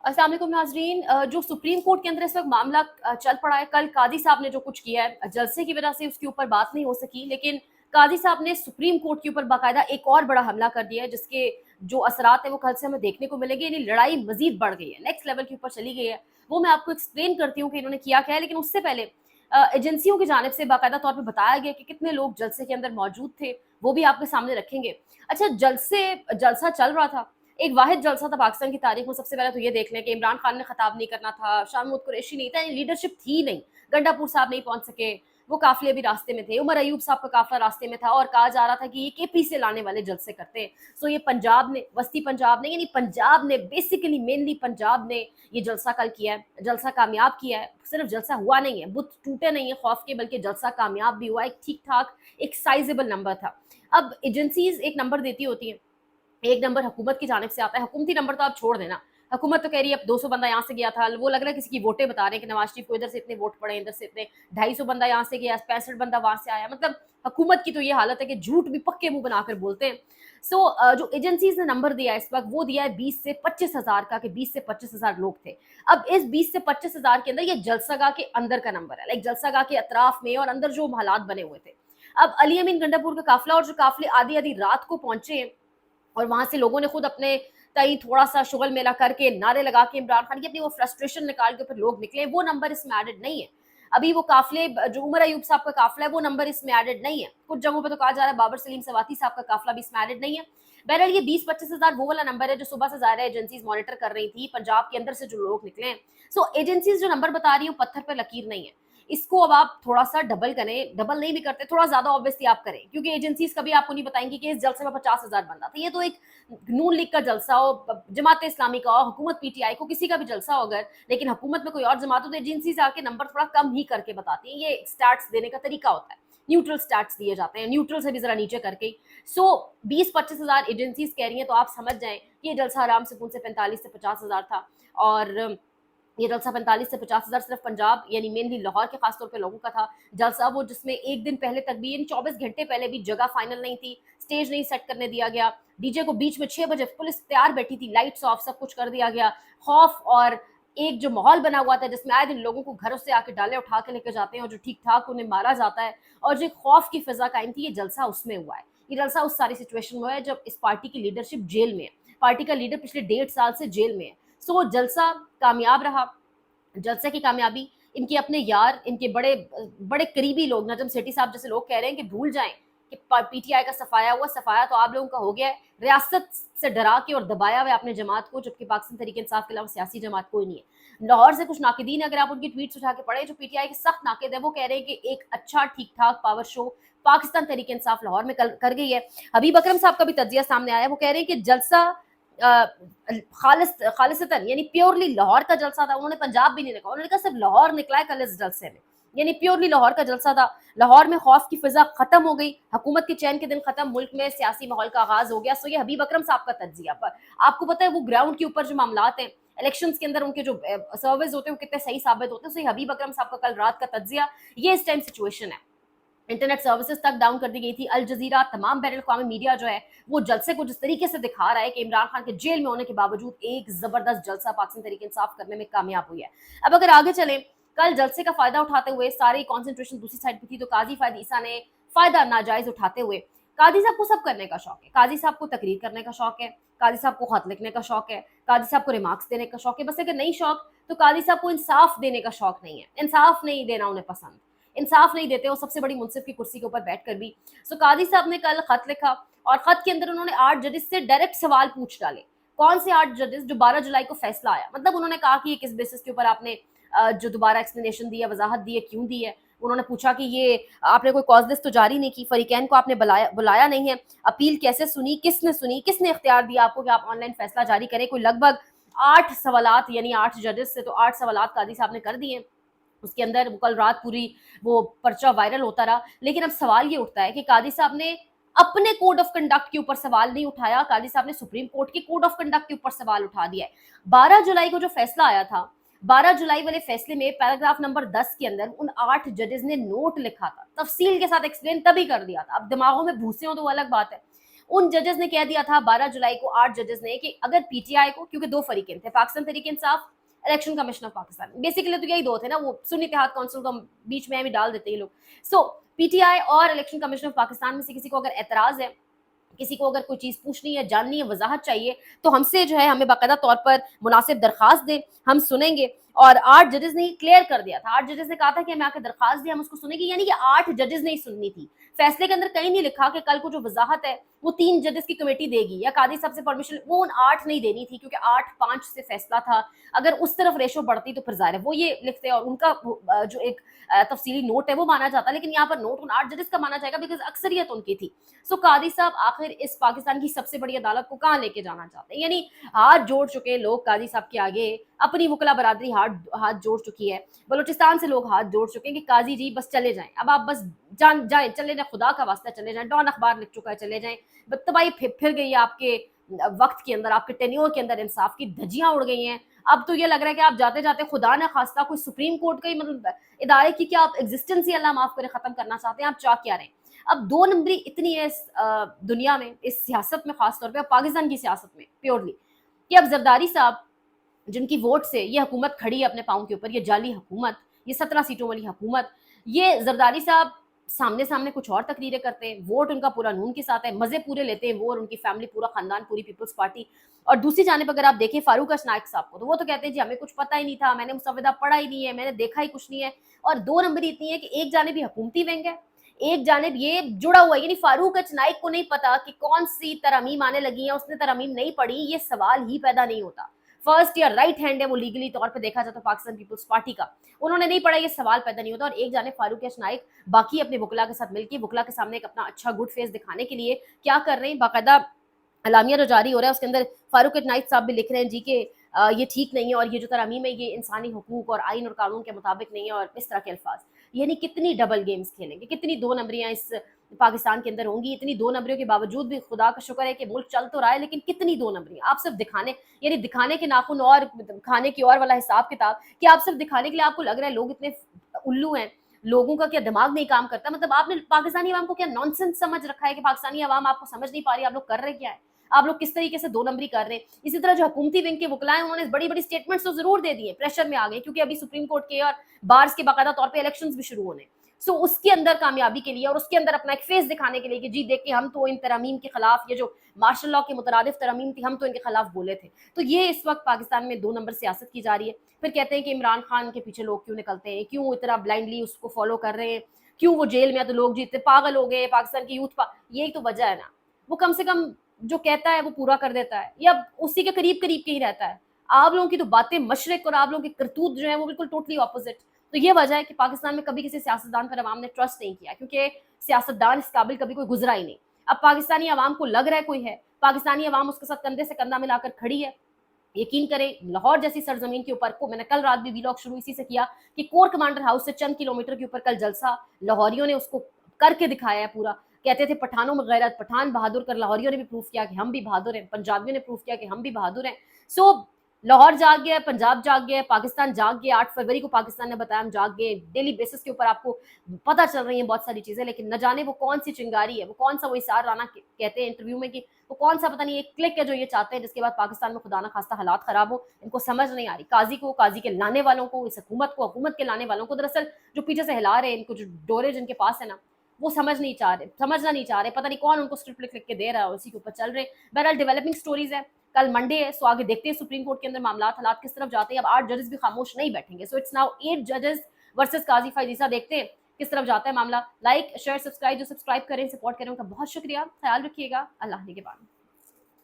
अस्सलाम वालेकुम नाजरीन। जो सुप्रीम कोर्ट के अंदर इस वक्त मामला चल पड़ा है, कल काजी साहब ने जो कुछ किया है जलसे की वजह से उसके ऊपर बात नहीं हो सकी, लेकिन काजी साहब ने सुप्रीम कोर्ट के ऊपर बाकायदा एक और बड़ा हमला कर दिया है, जिसके जो असरात है वो कल से हमें देखने को मिलेंगे। यानी लड़ाई मजीद बढ़ गई है, नेक्स्ट लेवल के ऊपर चली गई है। वो मैं आपको एक्सप्लेन करती हूँ कि इन्होंने किया क्या है, लेकिन उससे पहले एजेंसियों की जानिब से बाकायदा तौर पर बताया गया कि कितने लोग जलसे के अंदर मौजूद थे, वो भी आपके सामने रखेंगे। अच्छा, जलसा चल रहा था, एक वाहिद जलसा था पाकिस्तान की तारीख में। सबसे पहले तो ये देख लें कि इमरान खान ने खिताब नहीं करना था, शाह महमूद कुरैशी नहीं था, लीडरशिप थी नहीं, गंडापुर साहब नहीं पहुंच सके, वो काफिले भी रास्ते में थे, उमर अयूब साहब का काफिला रास्ते में था, और कहा जा रहा था कि ये केपी से लाने वाले जलसे करते हैं। सो ये पंजाब ने, वस्ती पंजाब ने, यानी पंजाब ने बेसिकली मेनली पंजाब ने ये जलसा कल किया है, जलसा कामयाब किया है। सिर्फ जलसा हुआ नहीं है, बुत टूटे नहीं है खौफ के, बल्कि जलसा कामयाब भी हुआ, एक ठीक ठाक एक साइजेबल नंबर था। अब एजेंसीज एक नंबर देती होती हैं, एक नंबर हुकूमत की जानिब से आता है। हुकूमती नंबर तो आप छोड़ देना, हुकूमत तो कह रही है अब 200 बंदा यहाँ से गया था, वो लग रहा है किसी की वोटें बता रहे हैं कि नवाज शरीफ को इधर से इतने वोट पड़े, इधर से इतने 250 बंदा यहाँ से गया, 65 बंदा वहां से आया। मतलब हुकूमत की तो ये हालत है कि झूठ भी पक्के मुंह बनाकर बोलते हैं। जो एजेंसीज ने नंबर दिया है इस वक्त, वो दिया है 20 से 25 हज़ार का, कि 20 से 25 हज़ार लोग थे। अब इस 20 से 25 हज़ार के अंदर ये जलसागाह के अंदर का नंबर है, लाइक जलसागाह के अतराफ में और अंदर जो हालात बने हुए थे। अब अली अमीन गंडापुर का काफिला और जो काफिले आधी आधी रात को पहुंचे हैं, और वहां से लोगों ने खुद अपने तई थोड़ा सा शुगल मेला करके नारे लगा के इमरान खान की अपनी वो फ्रस्ट्रेशन निकाल के फिर लोग निकले, वो नंबर इसमें एडेड नहीं है। अभी वो काफिले, जो उमर अयूब साहब का काफिला है, वो नंबर इसमें एडेड नहीं है। कुछ जगहों पे तो कहा जा रहा है बाबर सलीम सवाती साहब का काफिला भी इसमें एडेड नहीं है। बहरहाल ये 20-25 हज़ार वो वाला नंबर है जो सुबह से ज़ाहिर है एजेंसीज मॉनिटर कर रही थी, पंजाब के अंदर से जो लोग निकले हैं। सो एजेंसीज जो नंबर बता रही है पत्थर पर लकीर नहीं है, इसको अब आप थोड़ा सा डबल करें, डबल नहीं भी करते, थोड़ा ज्यादा ऑब्वियसली आप करें, क्योंकि एजेंसीज कभी आपको नहीं बताएंगी कि इस जलसे में 50 हज़ार बंदा था। ये तो एक नून लीग का जलसा हो, जमात इस्लामी का हो, हुकूमत पीटीआई को, किसी का भी जलसा हो अगर, लेकिन हुकूमत में कोई और जमात हो तो एजेंसीज आके नंबर थोड़ा कम ही करके बताती है। ये स्टैट्स देने का तरीका होता है, न्यूट्रल स्टैट्स दिए जाते हैं, न्यूट्रल से भी जरा नीचे करके। सो 20-25 हज़ार एजेंसीज कह रही हैं, तो आप समझ जाएं कि ये जलसा आराम से 45 से 50 हज़ार था। और ये जलसा 45 से 50 हज़ार सिर्फ पंजाब यानी मेनली लाहौर के खासतौर पे लोगों का था जलसा, वो जिसमें एक दिन पहले तक भी, यानी 24 घंटे पहले भी जगह फाइनल नहीं थी, स्टेज नहीं सेट करने दिया गया, डीजे को बीच में 6 बजे पुलिस तैयार बैठी थी, लाइट्स ऑफ, सब कुछ कर दिया गया। खौफ और एक जो माहौल बना हुआ था जिसमें आए दिन लोगों को घरों से आके डाले उठा के लेकर जाते हैं और जो ठीक ठाक उन्हें मारा जाता है, और जो खौफ की फिजा कायम थी, ये जलसा उसमें हुआ है। ये जलसा उस सारी सिचुएशन में हुआ है जब इस पार्टी की लीडरशिप जेल में है, पार्टी का लीडर पिछले 1.5 साल से जेल में है। सो जलसा कामयाब रहा। जलसे की कामयाबी, इनके अपने यार, इनके बड़े बड़े करीबी लोग, नजम सेठी साहब जैसे लोग कह रहे हैं कि भूल जाएं कि पीटीआई का सफाया हुआ, सफाया तो आप लोगों का हो गया है, रियासत से डरा के और दबाया हुआ आपने जमात को, जबकि पाकिस्तान तहरीक इंसाफ के अलावा सियासी जमात कोई नहीं है। लाहौर से कुछ नाकिदीन, अगर आप उनकी ट्वीट्स उठा के पढ़े, जो पीटीआई के सख्त नाकिद है, वो कह रहे हैं कि एक अच्छा ठीक ठाक पावर शो पाकिस्तान तहरीक इंसाफ लाहौर में कर गई है। हबीब अकरम साहब का भी तजिया सामने आया, वो कह रहे हैं कि जलसा खालिसतन यानी प्योरली लाहौर का जलसा था। उन्होंने पंजाब भी नहीं लिखा, उन्होंने कहा सिर्फ लाहौर निकला है कल इस जलसे में, यानी प्योरली लाहौर का जलसा था। लाहौर में खौफ की फिजा खत्म हो गई, हुकूमत के चैन के दिन खत्म, मुल्क में सियासी माहौल का आगाज हो गया। सो ये हबीब अकरम साहब का तजिया, पर आपको पता है वो ग्राउंड के ऊपर जो मामलात हैं इलेक्शंस के अंदर, उनके जो सर्विस होते हैं वो कितने सही साबित होते हैं। सो ये हबीब अकरम साहब का कल रात का तजिया, ये इस टाइम सिचुएशन है। इंटरनेट सर्विसेज तक डाउन कर दी गई थी, अल जजीरा, तमाम बैन अवी मीडिया जो है वो जलसे को जिस तरीके से दिखा रहा है कि इमरान खान के जेल में होने के बावजूद एक जबरदस्त जलसा पाकिस्तान तहरीक इंसाफ करने में कामयाब हुई है। अब अगर आगे चलें, कल जलसे का फायदा उठाते हुए सारी कॉन्सेंट्रेशन दूसरी साइड पे थी, तो काजी फायद ईसा ने फायदा नाजायज उठाते हुए, काजी साहब को सब करने का शौक है, काजी साहब को तकरीर करने का शौक है, काजी साहब को खत लिखने का शौक है, काजी साहब को रिमार्क्स देने का शौक है, बस अगर नहीं शौक तो काजी साहब को इंसाफ देने का शौक नहीं है, इंसाफ नहीं देना उन्हें पसंद, इंसाफ नहीं देते वो सबसे बड़ी मुंसिफ की कुर्सी के ऊपर बैठकर भी। सो कादी साहब ने कल खत लिखा, और खत के अंदर उन्होंने 8 जजेस से डायरेक्ट सवाल पूछ डाले। कौन से 8 जजेस? जो 12 जुलाई को फैसला आया, मतलब उन्होंने कहा कि ये किस बेसिस के ऊपर आपने जो दोबारा एक्सप्लेनेशन दी है, वजाहत दी है, क्यों दी है। उन्होंने पूछा कि ये आपने कोई कॉज लिस्ट तो जारी नहीं की, फरीकैन को आपने बुलाया नहीं है, अपील कैसे सुनी, किसने इख्तियार दिया आपको कि आप ऑनलाइन फैसला जारी करें। कोई लगभग 8 सवालात, यानी 8 जजेस से तो 8 सवालात कादी साहब ने कर दिए। उसके अंदर कल रात पूरी वो पर्चा वायरल होता रहा। लेकिन अब सवाल ये उठता है कि कादी साहब ने अपने कोड ऑफ कंडक्ट के ऊपर सवाल नहीं उठाया, कादी साहब ने सुप्रीम कोर्ट के कोड ऑफ कंडक्ट के ऊपर सवाल उठा दिया है। 12 जुलाई को जो फैसला आया था, 12 जुलाई वाले फैसले में पैराग्राफ नंबर 10 के अंदर उन 8 जजेस ने नोट लिखा था, तफसील के साथ एक्सप्लेन तभी कर दिया था। अब दिमागों में भूसे हो तो वो अलग बात है। उन जजेस ने कह दिया था 12 जुलाई को 8 जजेस ने कि अगर पीटीआई को, क्योंकि दो फरीकें थे, Pakistan Tehreek Insaf, election commission of Pakistan, basically तो यही दो थे ना, वो सुन्नी इत्तेहाद काउंसिल को बीच में भी डाल देते हैं लोग। सो पीटीआई और इलेक्शन कमीशन ऑफ पाकिस्तान में से किसी को अगर एतराज है, किसी को अगर कोई चीज़ पूछनी है, जाननी है, वजाहत चाहिए, तो हमसे जो है हमें बाकायदा तौर पर मुनासिब दरख्वास्त दें, हम सुनेंगे। और 8 जजेस ने क्लियर कर दिया था, 8 जजेस ने कहा था कि हमें आके दरख्वास्त दी, हम उसको सुनेंगे, यानी कि 8 जजेस ने ही सुननी थी। फैसले के अंदर कहीं नहीं लिखा कि कल को जो वजाहत है वो 3 जजेस की कमेटी देगी या कादी साहब से परमिशन, वो उन 8 नहीं देनी थी, क्योंकि 8-5 से फैसला था। अगर उस तरफ रेशो बढ़ती तो फिर ज़ाहिर है वो ये लिखते और उनका जो एक तफसीली नोट है वो माना जाता, लेकिन यहाँ पर नोट उन 8 जजेस का माना जाएगा बिकॉज अक्सरियत उनकी थी। सो कादी साहब आखिर इस पाकिस्तान की सबसे बड़ी अदालत को कहाँ लेके जाना चाहते हैं, यानी हाथ जोड़ चुके हैं लोग कादी साहब के आगे, अपनी वकला बरादरी हाथ जोड़ चुकी है, बलूचिस्तान से लोग हाथ जोड़ चुके हैं कि काजी जी बस चले जाएं, अब आप बस जान जाएं, चले जाएं, खुदा का वास्ता चले जाएं, डॉन अखबार लिख चुका है, चले जाएं। तबाही फिर गई है आपके वक्त के अंदर, आपके टेन्योर के अंदर इंसाफ की धज्जियां उड़ गई हैं। अब तो ये लग रहा है कि आप जाते जाते खुदा न खास्ता कोई सुप्रीम कोर्ट का ही मतलब इदारे की क्या आप एग्जिस्टेंस ही अल्लाह माफ करे खत्म करना चाहते हैं, आप चाह क्या रहे हैं। अब 2 नंबरी इतनी है इस दुनिया में, इस सियासत में, खासतौर पे पाकिस्तान की सियासत में प्योरली, कि अब जरदारी साहब जिनकी वोट से ये हुकूमत खड़ी है अपने पाँव के ऊपर, ये जाली हुकूमत, ये 17 सीटों वाली हुकूमत, ये जरदारी साहब सामने सामने कुछ और तकरीरें करते हैं, वोट उनका पूरा नून के साथ है, मजे पूरे लेते हैं वो और उनकी फैमिली, पूरा खानदान, पूरी पीपल्स पार्टी। और दूसरी जानिब अगर आप देखें फारूक नाइक साहब को, तो वो तो कहते हैं जी हमें कुछ पता ही नहीं था, मैंने मुसव्वदा पढ़ा ही नहीं है, मैंने देखा ही कुछ नहीं है। और 2 नंबरी इतनी है कि एक जानिब हुकूमती विंग है, एक जानिब ये जुड़ा हुआ है, यानी फारूक नाइक को नहीं पता कि कौन सी तरमीम आने लगी है, उसने तरमीम नहीं पढ़ी, ये सवाल ही पैदा नहीं होता। फर्स्ट या राइट हैंड है वो लीगली तौर पे देखा जाए तो पाकिस्तान पीपल्स पार्टी का, उन्होंने नहीं पढ़ा, ये सवाल पैदा नहीं होता। और एक जाने फारूक नाइक बाकी अपने वकला के साथ मिलकर वकला के सामने एक अपना अच्छा गुड फेस दिखाने के लिए क्या कर रहे हैं, बाकायदा अलामिया जो जारी हो रहा है उसके अंदर फारूक नाइक साहब भी लिख रहे हैं जी के ये ठीक नहीं है और ये जो तरमीम है ये इंसानी हुकूक और आइन और कानून के मुताबिक नहीं है, और इस तरह के अल्फाज। यानी कितनी डबल गेम्स खेलेंगे, कितनी 2 नंबरियां इस पाकिस्तान के अंदर होंगी। इतनी 2 नंबरियों के बावजूद भी खुदा का शुक्र है कि मुल्क चल तो रहा है, लेकिन कितनी 2 नंबरियां, आप सिर्फ दिखाने, यानी दिखाने के नाखून और खाने की और वाला हिसाब किताब, कि आप सिर्फ दिखाने के लिए आपको लग रहा है लोग इतने उल्लू हैं, लोगों का क्या दिमाग नहीं काम करता। मतलब आपने पाकिस्तानी अवाम को क्या नॉनसेंस समझ रखा है कि पाकिस्तानी अवाम आपको समझ नहीं पा रही, आप लोग कर रहे क्या है, आप लोग किस तरीके से 2 नंबरी कर रहे हैं। इसी तरह जो हुकूमती विंग के वकला हैं उन्होंने बड़ी बड़ी स्टेटमेंट्स तो जरूर दे दिए, प्रेशर में आ गए, क्योंकि अभी सुप्रीम कोर्ट के और बार्स के बाकायदा तौर पे इलेक्शंस भी शुरू होने। सो उसके अंदर कामयाबी के लिए और उसके अंदर अपना एक फेस दिखाने के लिए कि जी देखिए हम तो इन तरमीम के खिलाफ, ये जो मार्शल लॉ के मुतरादिफ तरमीम थी, हम तो इनके खिलाफ बोले थे। तो ये इस वक्त पाकिस्तान में 2 नंबर सियासत की जा रही है। फिर कहते हैं कि इमरान खान के पीछे लोग क्यों निकलते हैं, क्यों इतना ब्लाइंडली उसको फॉलो कर रहे हैं, क्यों वो जेल में है तो लोग जीते पागल हो गए, पाकिस्तान की यूथ यही तो वजह है ना। वो कम से कम जो कहता है वो पूरा कर देता है, या उसी के करीब करीब के ही रहता है। आप लोगों की तो बातें मशरिक और आप लोगों की करतूत जो है वो बिल्कुल टोटली ऑपोजिट। तो ये वजह है कि पाकिस्तान में कभी किसी सियासतदान पर अवाम ने ट्रस्ट नहीं किया, क्योंकि सियासतदान इस काबिल कभी कोई गुजरा ही नहीं। अब पाकिस्तानी अवाम को लग रहा है कोई है, पाकिस्तानी अवाम उसके साथ कंधे से कंधा मिलाकर खड़ी है। यकीन करें लाहौर जैसी सरजमीन के ऊपर को, मैंने कल रात भी वीलॉग शुरू इसी से किया कि कोर कमांडर हाउस से चंद किलोमीटर के ऊपर कल जलसा, लाहौरियों ने उसको करके दिखाया है पूरा। कहते थे पठानों में गैरत, पठान बहादुर कर, लाहौरियों ने भी प्रूफ किया कि हम भी बहादुर हैं, पंजाबियों ने प्रूफ किया कि हम भी बहादुर हैं। सो लाहौर जाग गया, पंजाब जाग गया, पाकिस्तान जाग गया। 8 फरवरी को पाकिस्तान ने बताया हम जाग गए। डेली बेसिस के ऊपर आपको पता चल रही है बहुत सारी चीजें, लेकिन न जाने वो कौन सी चिंगारी है, वो कौन सा वो इसार राना कहते हैं इंटरव्यू में कि वो कौन सा पता नहीं एक क्लिक है जो ये चाहते हैं जिसके बाद पाकिस्तान में खुदा ना खास्ता हालात खराब हो। इनको समझ नहीं आ रही, काजी को, काजी के लाने वालों को, इस हुकूमत को, हुकूमत के लाने वालों को, दरअसल जो पीछे से हिला रहे हैं, इनको जो डोरे जिनके पास है ना, वो समझना नहीं चाह रहे, पता नहीं कौन उनको स्क्रिप्ट लिख लिख के दे रहा है, उसी के ऊपर चल रहे। बहरहाल डेवलपिंग स्टोरीज है, कल मंडे है, सो आगे देखते हैं सुप्रीम कोर्ट के अंदर मामला हालात किस तरफ जाते हैं। अब 8 जजेस भी खामोश नहीं बैठेंगे, सो इट्स नाउ 8 जजेस वर्सेस काजी फायजीसा। देखते हैं किस तरफ जाता है मामला। लाइक शेयर सब्सक्राइब, जो सब्सक्राइब करें सपोर्ट करें उनका बहुत शुक्रिया। ख्याल रखिएगा, अल्लाह के बाद।